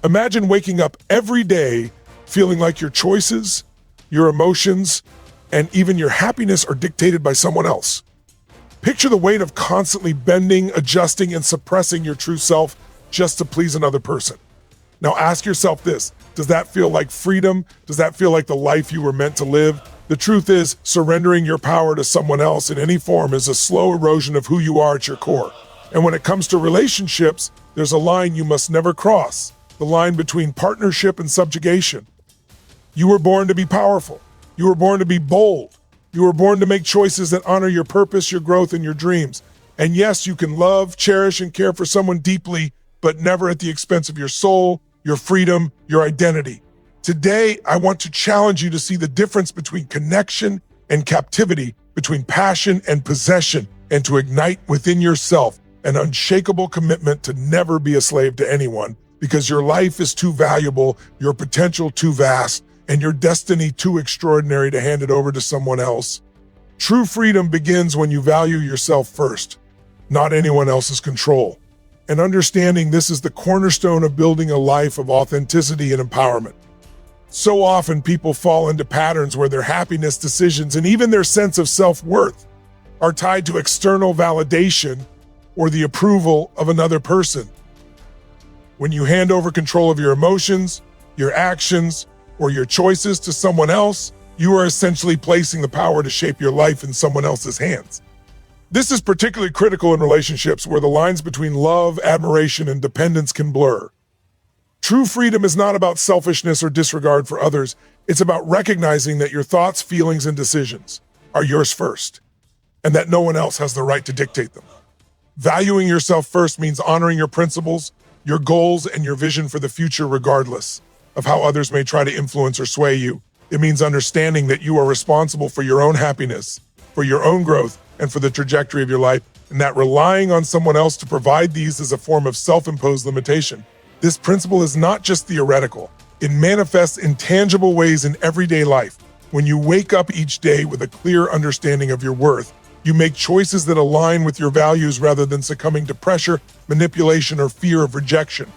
Imagine waking up every day feeling like your choices, your emotions, and even your happiness are dictated by someone else. Picture the weight of constantly bending, adjusting, and suppressing your true self just to please another person. Now ask yourself this: does that feel like freedom? Does that feel like the life you were meant to live? The truth is, surrendering your power to someone else in any form is a slow erosion of who you are at your core. And when it comes to relationships, there's a line you must never cross: the line between partnership and subjugation. You were born to be powerful. You were born to be bold. You were born to make choices that honor your purpose, your growth, and your dreams. And yes, you can love, cherish, and care for someone deeply, but never at the expense of your soul, your freedom, your identity. Today, I want to challenge you to see the difference between connection and captivity, between passion and possession, and to ignite within yourself an unshakable commitment to never be a slave to anyone, because your life is too valuable, your potential too vast, and your destiny too extraordinary to hand it over to someone else. True freedom begins when you value yourself first, not anyone else's control. And understanding this is the cornerstone of building a life of authenticity and empowerment. So often people fall into patterns where their happiness, decisions, and even their sense of self-worth are tied to external validation or the approval of another person. When you hand over control of your emotions, your actions, or your choices to someone else, you are essentially placing the power to shape your life in someone else's hands. This is particularly critical in relationships where the lines between love, admiration, and dependence can blur. True freedom is not about selfishness or disregard for others. It's about recognizing that your thoughts, feelings, and decisions are yours first, and that no one else has the right to dictate them. Valuing yourself first means honoring your principles, your goals, and your vision for the future regardless of how others may try to influence or sway you. It means understanding that you are responsible for your own happiness, for your own growth, and for the trajectory of your life, and that relying on someone else to provide these is a form of self-imposed limitation. This principle is not just theoretical. It manifests in tangible ways in everyday life. When you wake up each day with a clear understanding of your worth, you make choices that align with your values rather than succumbing to pressure, manipulation, or fear of rejection.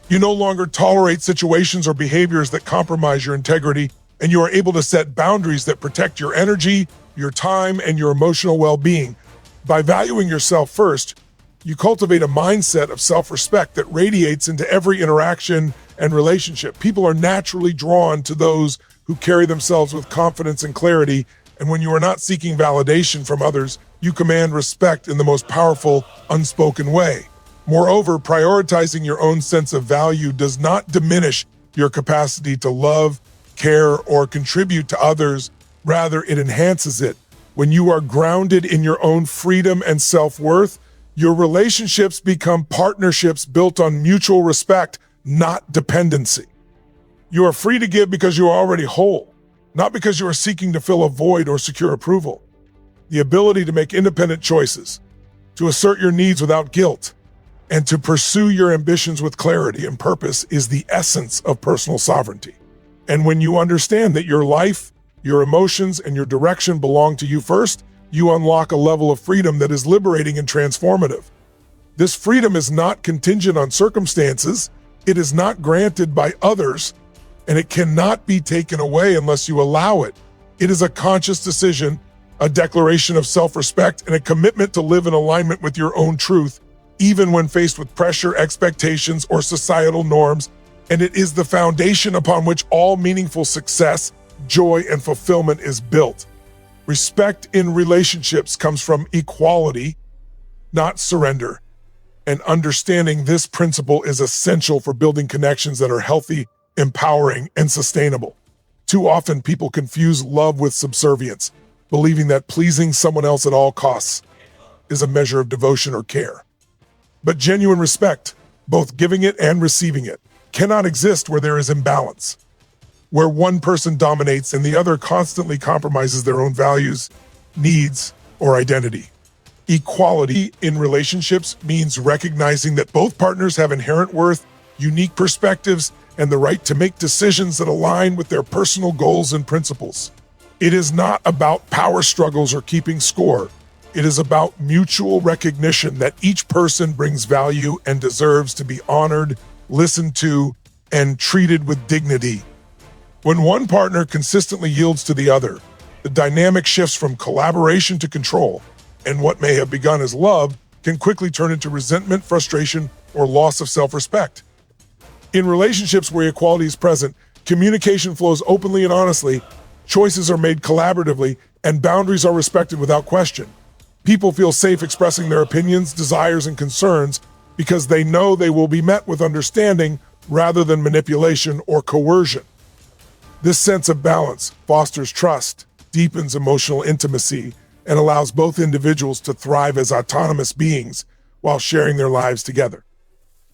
You no longer tolerate situations or behaviors that compromise your integrity, and you are able to set boundaries that protect your energy, your time, and your emotional well-being. By valuing yourself first, you cultivate a mindset of self-respect that radiates into every interaction and relationship. People are naturally drawn to those who carry themselves with confidence and clarity, and when you are not seeking validation from others, you command respect in the most powerful, unspoken way. Moreover, prioritizing your own sense of value does not diminish your capacity to love, care, or contribute to others. Rather, it enhances it. When you are grounded in your own freedom and self-worth, your relationships become partnerships built on mutual respect, not dependency. You are free to give because you are already whole, not because you are seeking to fill a void or secure approval. The ability to make independent choices, to assert your needs without guilt, and to pursue your ambitions with clarity and purpose is the essence of personal sovereignty. And when you understand that your life, your emotions, and your direction belong to you first, you unlock a level of freedom that is liberating and transformative. This freedom is not contingent on circumstances, it is not granted by others, and it cannot be taken away unless you allow it. It is a conscious decision, a declaration of self-respect, and a commitment to live in alignment with your own truth, even when faced with pressure, expectations, or societal norms, and it is the foundation upon which all meaningful success, joy, and fulfillment is built. Respect in relationships comes from equality, not surrender, and understanding this principle is essential for building connections that are healthy, empowering, and sustainable. Too often, people confuse love with subservience, believing that pleasing someone else at all costs is a measure of devotion or care. But genuine respect, both giving it and receiving it, cannot exist where there is imbalance, where one person dominates and the other constantly compromises their own values, needs, or identity. Equality in relationships means recognizing that both partners have inherent worth, unique perspectives, and the right to make decisions that align with their personal goals and principles. It is not about power struggles or keeping score. It is about mutual recognition that each person brings value and deserves to be honored, listened to, and treated with dignity. When one partner consistently yields to the other, the dynamic shifts from collaboration to control, and what may have begun as love can quickly turn into resentment, frustration, or loss of self-respect. In relationships where equality is present, communication flows openly and honestly, choices are made collaboratively, and boundaries are respected without question. People feel safe expressing their opinions, desires, and concerns because they know they will be met with understanding rather than manipulation or coercion. This sense of balance fosters trust, deepens emotional intimacy, and allows both individuals to thrive as autonomous beings while sharing their lives together.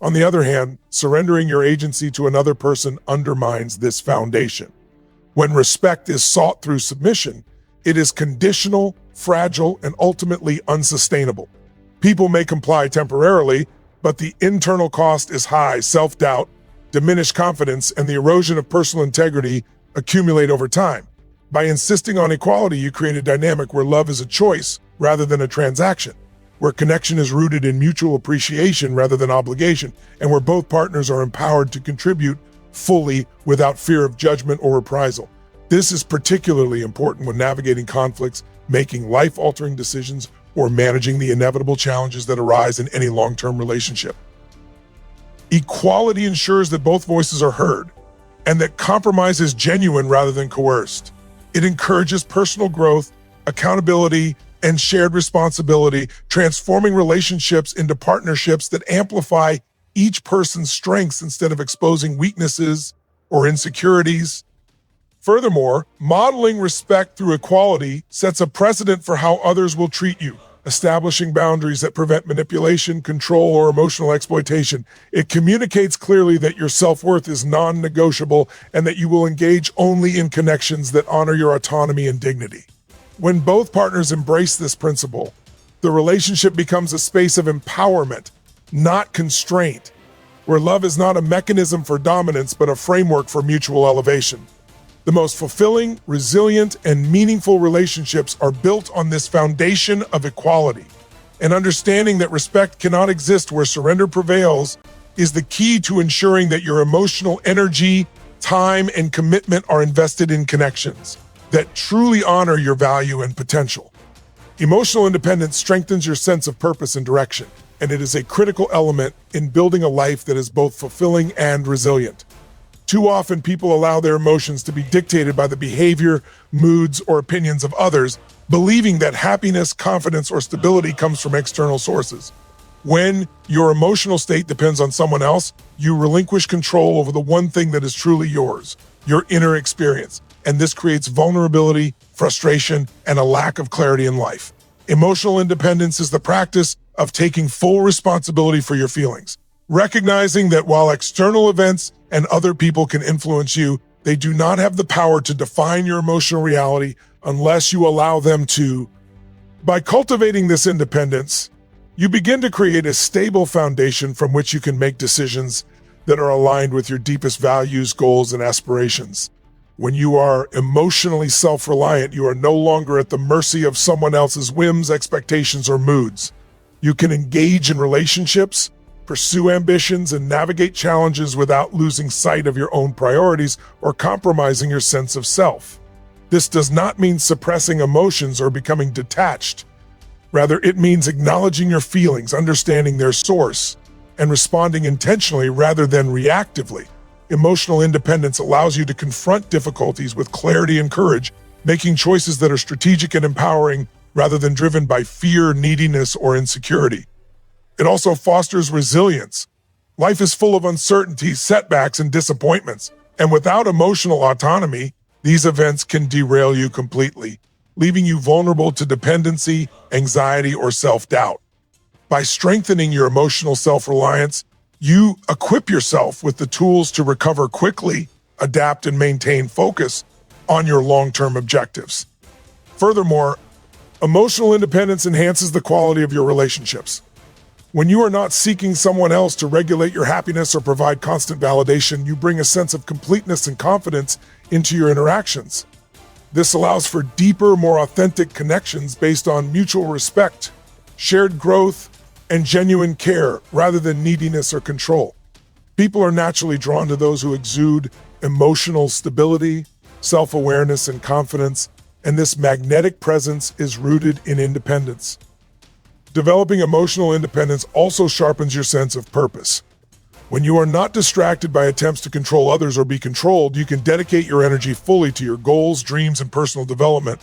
On the other hand, surrendering your agency to another person undermines this foundation. When respect is sought through submission, it is conditional, fragile, and ultimately unsustainable. People may comply temporarily, but the internal cost is high. Self-doubt, diminished confidence, and the erosion of personal integrity accumulate over time. By insisting on equality, you create a dynamic where love is a choice rather than a transaction, where connection is rooted in mutual appreciation rather than obligation, and where both partners are empowered to contribute fully without fear of judgment or reprisal. This is particularly important when navigating conflicts, making life-altering decisions, or managing the inevitable challenges that arise in any long-term relationship. Equality ensures that both voices are heard, and that compromise is genuine rather than coerced. It encourages personal growth, accountability, and shared responsibility, transforming relationships into partnerships that amplify each person's strengths instead of exposing weaknesses or insecurities. Furthermore, modeling respect through equality sets a precedent for how others will treat you, establishing boundaries that prevent manipulation, control, or emotional exploitation. It communicates clearly that your self-worth is non-negotiable and that you will engage only in connections that honor your autonomy and dignity. When both partners embrace this principle, the relationship becomes a space of empowerment, not constraint, where love is not a mechanism for dominance but a framework for mutual elevation. The most fulfilling, resilient, and meaningful relationships are built on this foundation of equality. And understanding that respect cannot exist where surrender prevails is the key to ensuring that your emotional energy, time, and commitment are invested in connections that truly honor your value and potential. Emotional independence strengthens your sense of purpose and direction, and it is a critical element in building a life that is both fulfilling and resilient. Too often, people allow their emotions to be dictated by the behavior, moods, or opinions of others, believing that happiness, confidence, or stability comes from external sources. When your emotional state depends on someone else, you relinquish control over the one thing that is truly yours, your inner experience. And this creates vulnerability, frustration, and a lack of clarity in life. Emotional independence is the practice of taking full responsibility for your feelings, recognizing that while external events and other people can influence you, they do not have the power to define your emotional reality unless you allow them to. By cultivating this independence, you begin to create a stable foundation from which you can make decisions that are aligned with your deepest values, goals, and aspirations. When you are emotionally self-reliant, you are no longer at the mercy of someone else's whims, expectations, or moods. You can engage in relationships, pursue ambitions, and navigate challenges without losing sight of your own priorities or compromising your sense of self. This does not mean suppressing emotions or becoming detached. Rather, it means acknowledging your feelings, understanding their source, and responding intentionally rather than reactively. Emotional independence allows you to confront difficulties with clarity and courage, making choices that are strategic and empowering rather than driven by fear, neediness, or insecurity. It also fosters resilience. Life is full of uncertainties, setbacks, and disappointments, and without emotional autonomy, these events can derail you completely, leaving you vulnerable to dependency, anxiety, or self-doubt. By strengthening your emotional self-reliance, you equip yourself with the tools to recover quickly, adapt, and maintain focus on your long-term objectives. Furthermore, emotional independence enhances the quality of your relationships. When you are not seeking someone else to regulate your happiness or provide constant validation, you bring a sense of completeness and confidence into your interactions. This allows for deeper, more authentic connections based on mutual respect, shared growth, and genuine care rather than neediness or control. People are naturally drawn to those who exude emotional stability, self-awareness, and confidence, and this magnetic presence is rooted in independence. Developing emotional independence also sharpens your sense of purpose. When you are not distracted by attempts to control others or be controlled, you can dedicate your energy fully to your goals, dreams, and personal development.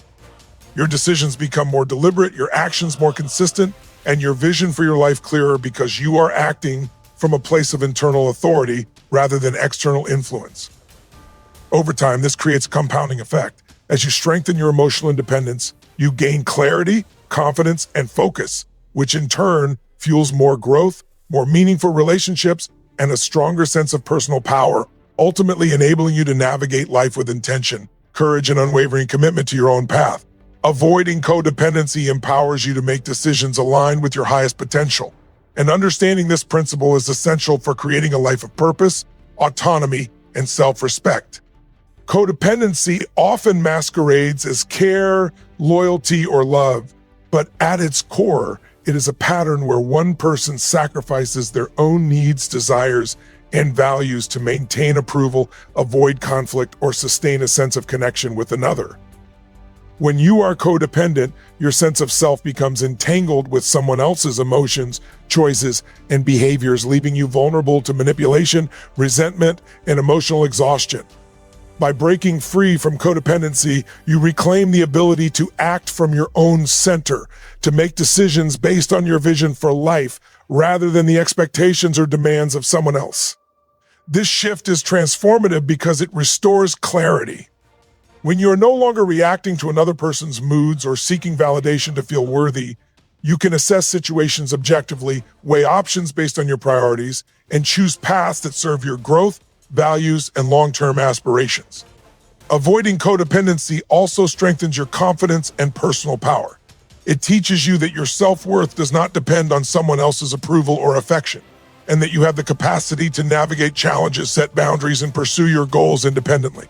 Your decisions become more deliberate, your actions more consistent, and your vision for your life clearer because you are acting from a place of internal authority rather than external influence. Over time, this creates a compounding effect. As you strengthen your emotional independence, you gain clarity, confidence, and focus, which in turn fuels more growth, more meaningful relationships, and a stronger sense of personal power, ultimately enabling you to navigate life with intention, courage, and unwavering commitment to your own path. Avoiding codependency empowers you to make decisions aligned with your highest potential. And understanding this principle is essential for creating a life of purpose, autonomy, and self-respect. Codependency often masquerades as care, loyalty, or love, but at its core, it is a pattern where one person sacrifices their own needs, desires, and values to maintain approval, avoid conflict, or sustain a sense of connection with another. When you are codependent, your sense of self becomes entangled with someone else's emotions, choices, and behaviors, leaving you vulnerable to manipulation, resentment, and emotional exhaustion. By breaking free from codependency, you reclaim the ability to act from your own center, to make decisions based on your vision for life rather than the expectations or demands of someone else. This shift is transformative because it restores clarity. When you are no longer reacting to another person's moods or seeking validation to feel worthy, you can assess situations objectively, weigh options based on your priorities, and choose paths that serve your growth, values, and long-term aspirations. Avoiding codependency also strengthens your confidence and personal power. It teaches you that your self-worth does not depend on someone else's approval or affection, and that you have the capacity to navigate challenges, set boundaries, and pursue your goals independently.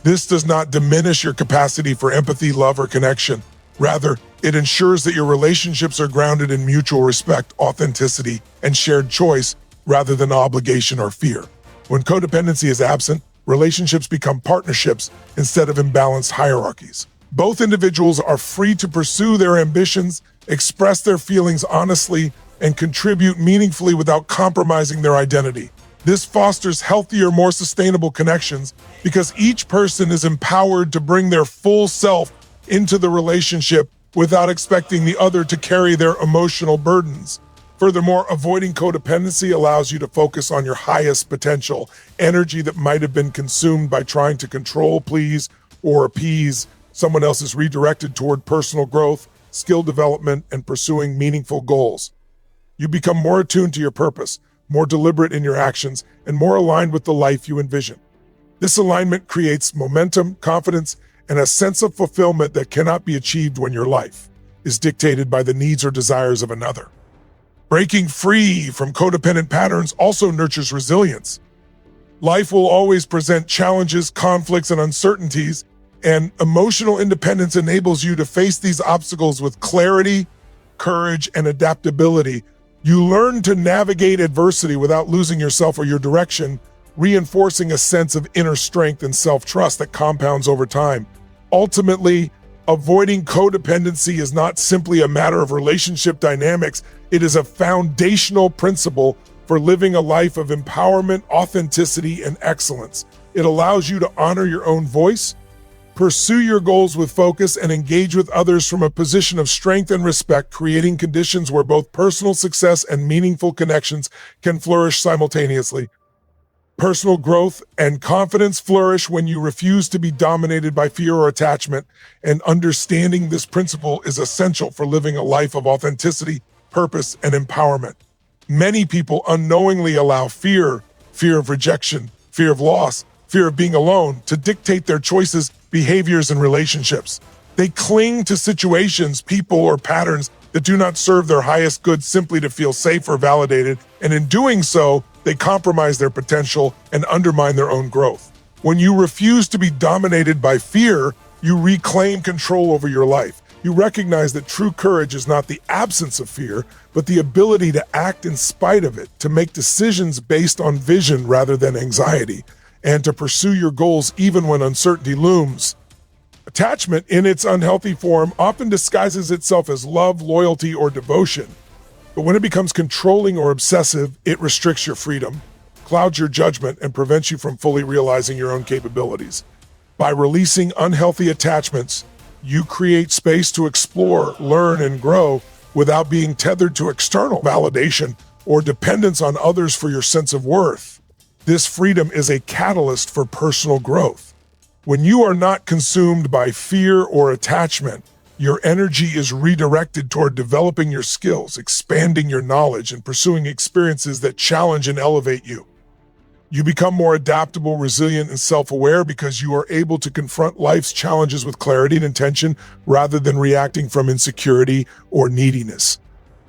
This does not diminish your capacity for empathy, love, or connection. Rather, it ensures that your relationships are grounded in mutual respect, authenticity, and shared choice rather than obligation or fear. When codependency is absent, relationships become partnerships instead of imbalanced hierarchies. Both individuals are free to pursue their ambitions, express their feelings honestly, and contribute meaningfully without compromising their identity. This fosters healthier, more sustainable connections because each person is empowered to bring their full self into the relationship without expecting the other to carry their emotional burdens. Furthermore, avoiding codependency allows you to focus on your highest potential, energy that might have been consumed by trying to control, please, or appease someone else is redirected toward personal growth, skill development, and pursuing meaningful goals. You become more attuned to your purpose, more deliberate in your actions, and more aligned with the life you envision. This alignment creates momentum, confidence, and a sense of fulfillment that cannot be achieved when your life is dictated by the needs or desires of another. Breaking free from codependent patterns also nurtures resilience. Life will always present challenges, conflicts, and uncertainties, and emotional independence enables you to face these obstacles with clarity, courage, and adaptability. You learn to navigate adversity without losing yourself or your direction, reinforcing a sense of inner strength and self-trust that compounds over time. Ultimately, avoiding codependency is not simply a matter of relationship dynamics. It is a foundational principle for living a life of empowerment, authenticity, and excellence. It allows you to honor your own voice, pursue your goals with focus, and engage with others from a position of strength and respect, creating conditions where both personal success and meaningful connections can flourish simultaneously. Personal growth and confidence flourish when you refuse to be dominated by fear or attachment, and understanding this principle is essential for living a life of authenticity, purpose, and empowerment. Many people unknowingly allow fear of rejection, fear of loss, fear of being alone to dictate their choices, behaviors, and relationships. They cling to situations, people, or patterns that do not serve their highest good simply to feel safe or validated, and in doing so, they compromise their potential and undermine their own growth. When you refuse to be dominated by fear, you reclaim control over your life. You recognize that true courage is not the absence of fear, but the ability to act in spite of it, to make decisions based on vision rather than anxiety, and to pursue your goals even when uncertainty looms. Attachment, in its unhealthy form, often disguises itself as love, loyalty, or devotion. But when it becomes controlling or obsessive, it restricts your freedom, clouds your judgment, and prevents you from fully realizing your own capabilities. By releasing unhealthy attachments, you create space to explore, learn, and grow without being tethered to external validation or dependence on others for your sense of worth. This freedom is a catalyst for personal growth. When you are not consumed by fear or attachment, your energy is redirected toward developing your skills, expanding your knowledge, and pursuing experiences that challenge and elevate you. You become more adaptable, resilient, and self-aware because you are able to confront life's challenges with clarity and intention rather than reacting from insecurity or neediness.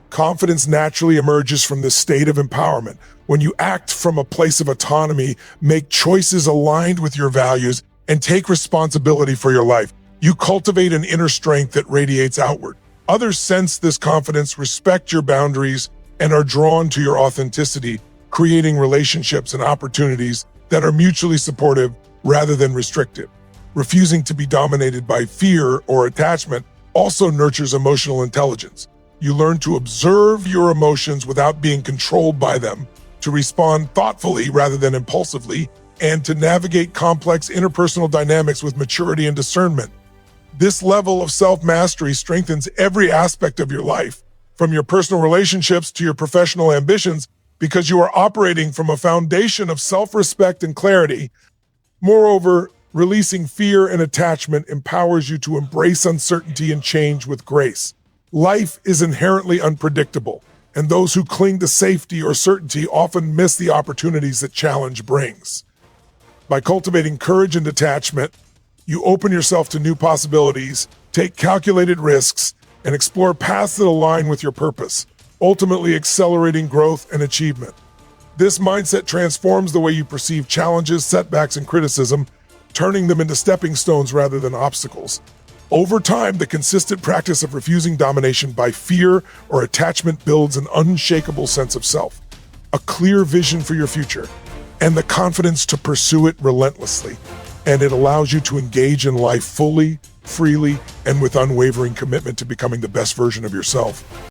Confidence naturally emerges from this state of empowerment. When you act from a place of autonomy, make choices aligned with your values, and take responsibility for your life, you cultivate an inner strength that radiates outward. Others sense this confidence, respect your boundaries, and are drawn to your authenticity, creating relationships and opportunities that are mutually supportive rather than restrictive. Refusing to be dominated by fear or attachment also nurtures emotional intelligence. You learn to observe your emotions without being controlled by them, to respond thoughtfully rather than impulsively, and to navigate complex interpersonal dynamics with maturity and discernment. This level of self-mastery strengthens every aspect of your life, from your personal relationships to your professional ambitions, because you are operating from a foundation of self-respect and clarity. Moreover, releasing fear and attachment empowers you to embrace uncertainty and change with grace. Life is inherently unpredictable, and those who cling to safety or certainty often miss the opportunities that challenge brings. By cultivating courage and detachment, you open yourself to new possibilities, take calculated risks, and explore paths that align with your purpose, ultimately accelerating growth and achievement. This mindset transforms the way you perceive challenges, setbacks, and criticism, turning them into stepping stones rather than obstacles. Over time, the consistent practice of refusing domination by fear or attachment builds an unshakable sense of self, a clear vision for your future, and the confidence to pursue it relentlessly. And it allows you to engage in life fully, freely, and with unwavering commitment to becoming the best version of yourself.